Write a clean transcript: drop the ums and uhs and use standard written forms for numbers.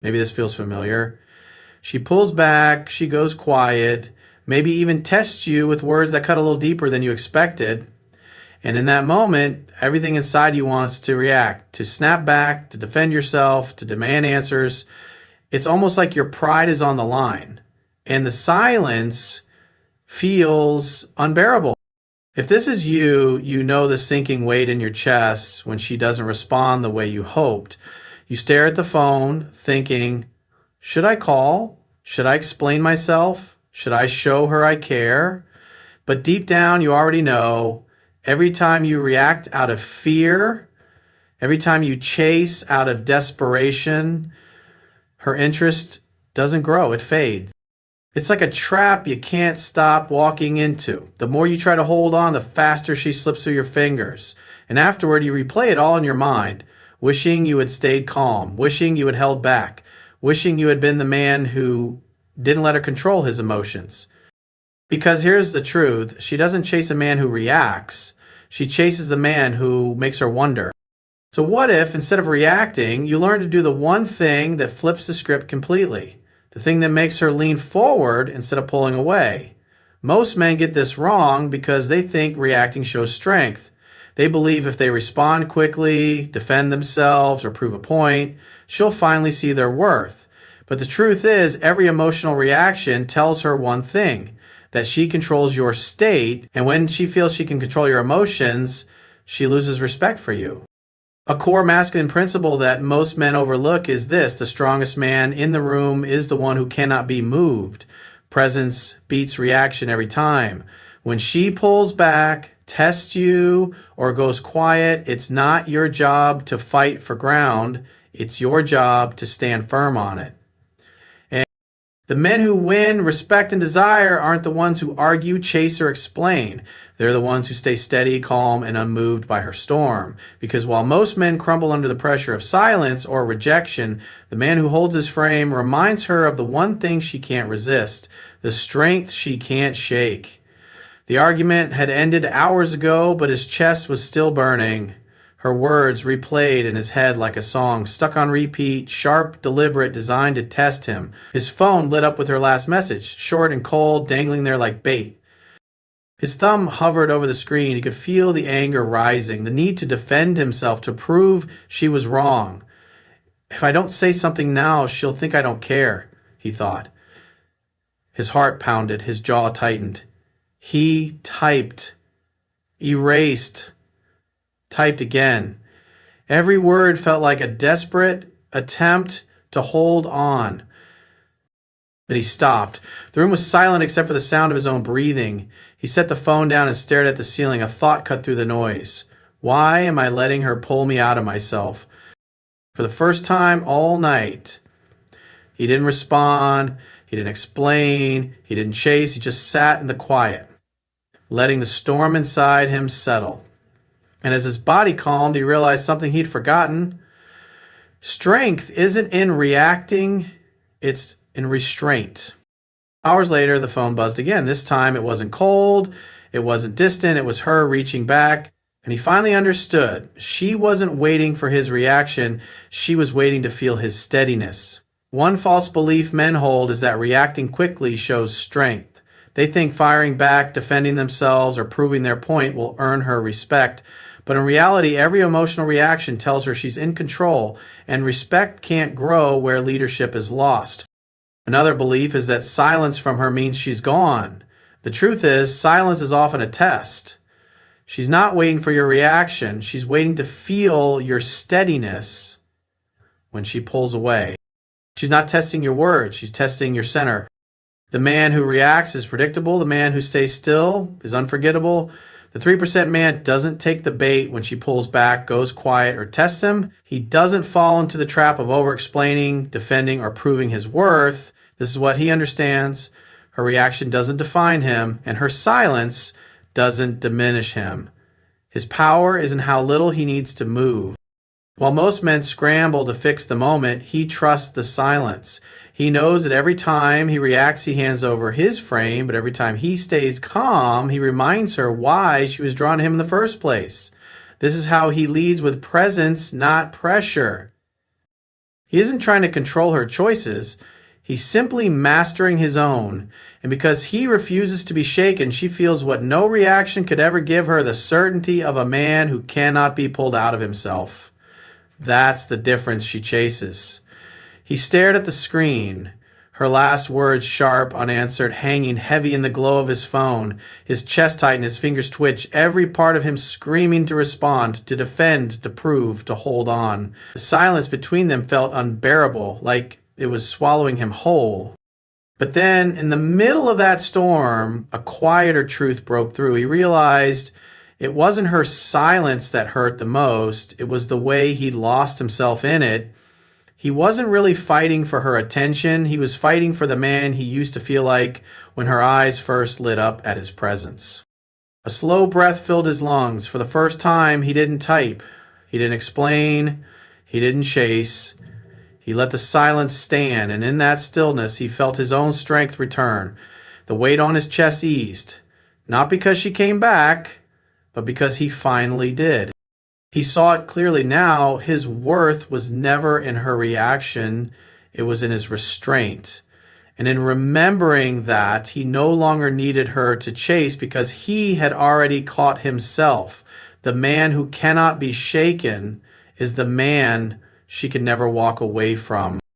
Maybe this feels familiar. She pulls back, she goes quiet, maybe even tests you with words that cut a little deeper than you expected. And in that moment, everything inside you wants to react, to snap back, to defend yourself, to demand answers. It's almost like your pride is on the line. And the silence feels unbearable. If this is you, you know the sinking weight in your chest when she doesn't respond the way you hoped. You stare at the phone thinking, should I call? Should I explain myself? Should I show her I care? But deep down, you already know every time you react out of fear, every time you chase out of desperation, her interest doesn't grow, it fades. It's like a trap you can't stop walking into. The more you try to hold on, the faster she slips through your fingers. And afterward, you replay it all in your mind, wishing you had stayed calm, wishing you had held back, wishing you had been the man who didn't let her control his emotions. Because here's the truth, she doesn't chase a man who reacts, she chases the man who makes her wonder. So what if, instead of reacting, you learn to do the one thing that flips the script completely? The thing that makes her lean forward instead of pulling away. Most men get this wrong because they think reacting shows strength. They believe if they respond quickly, defend themselves, or prove a point, she'll finally see their worth. But the truth is, every emotional reaction tells her one thing, that she controls your state, and when she feels she can control your emotions, she loses respect for you. A core masculine principle that most men overlook is this: the strongest man in the room is the one who cannot be moved. Presence beats reaction every time. When she pulls back, tests you, or goes quiet, it's not your job to fight for ground. It's your job to stand firm on it. And the men who win respect and desire aren't the ones who argue, chase, or explain. They're the ones who stay steady, calm, and unmoved by her storm. Because while most men crumble under the pressure of silence or rejection, the man who holds his frame reminds her of the one thing she can't resist, the strength she can't shake. The argument had ended hours ago, but his chest was still burning. Her words replayed in his head like a song, stuck on repeat, sharp, deliberate, designed to test him. His phone lit up with her last message, short and cold, dangling there like bait. His thumb hovered over the screen. He could feel the anger rising, the need to defend himself, to prove she was wrong. If I don't say something now, she'll think I don't care, he thought. His heart pounded, his jaw tightened. He typed, erased, typed again. Every word felt like a desperate attempt to hold on. But he stopped. The room was silent except for the sound of his own breathing. He set the phone down and stared at the ceiling. A thought cut through the noise. Why am I letting her pull me out of myself? For the first time all night, he didn't respond, he didn't explain, he didn't chase, he just sat in the quiet, letting the storm inside him settle. And as his body calmed, he realized something he'd forgotten. Strength isn't in reacting, it's in restraint. Hours later, the phone buzzed again. This time it wasn't cold, it wasn't distant, it was her reaching back. And he finally understood. She wasn't waiting for his reaction, she was waiting to feel his steadiness. One false belief men hold is that reacting quickly shows strength. They think firing back, defending themselves, or proving their point will earn her respect. But in reality, every emotional reaction tells her she's in control, and respect can't grow where leadership is lost. Another belief is that silence from her means she's gone. The truth is, silence is often a test. She's not waiting for your reaction. She's waiting to feel your steadiness when she pulls away. She's not testing your words. She's testing your center. The man who reacts is predictable. The man who stays still is unforgettable. The 3% man doesn't take the bait when she pulls back, goes quiet, or tests him. He doesn't fall into the trap of over-explaining, defending, or proving his worth. This is what he understands. Her reaction doesn't define him, and her silence doesn't diminish him. His power is in how little he needs to move. While most men scramble to fix the moment, he trusts the silence. He knows that every time he reacts, he hands over his frame, but every time he stays calm, he reminds her why she was drawn to him in the first place. This is how he leads with presence, not pressure. He isn't trying to control her choices. He's simply mastering his own. And because he refuses to be shaken, she feels what no reaction could ever give her, the certainty of a man who cannot be pulled out of himself. That's the difference she chases. He stared at the screen, her last words sharp, unanswered, hanging heavy in the glow of his phone. His chest tightened, his fingers twitched, every part of him screaming to respond, to defend, to prove, to hold on. The silence between them felt unbearable, like it was swallowing him whole. But then, in the middle of that storm, a quieter truth broke through. He realized it wasn't her silence that hurt the most, it was the way he'd lost himself in it. He wasn't really fighting for her attention. He was fighting for the man he used to feel like when her eyes first lit up at his presence. A slow breath filled his lungs. For the first time, he didn't type. He didn't explain. He didn't chase. He let the silence stand, and in that stillness, he felt his own strength return. The weight on his chest eased. Not because she came back, but because he finally did. He saw it clearly now. His worth was never in her reaction. It was in his restraint. And in remembering that, he no longer needed her to chase because he had already caught himself. The man who cannot be shaken is the man she could never walk away from.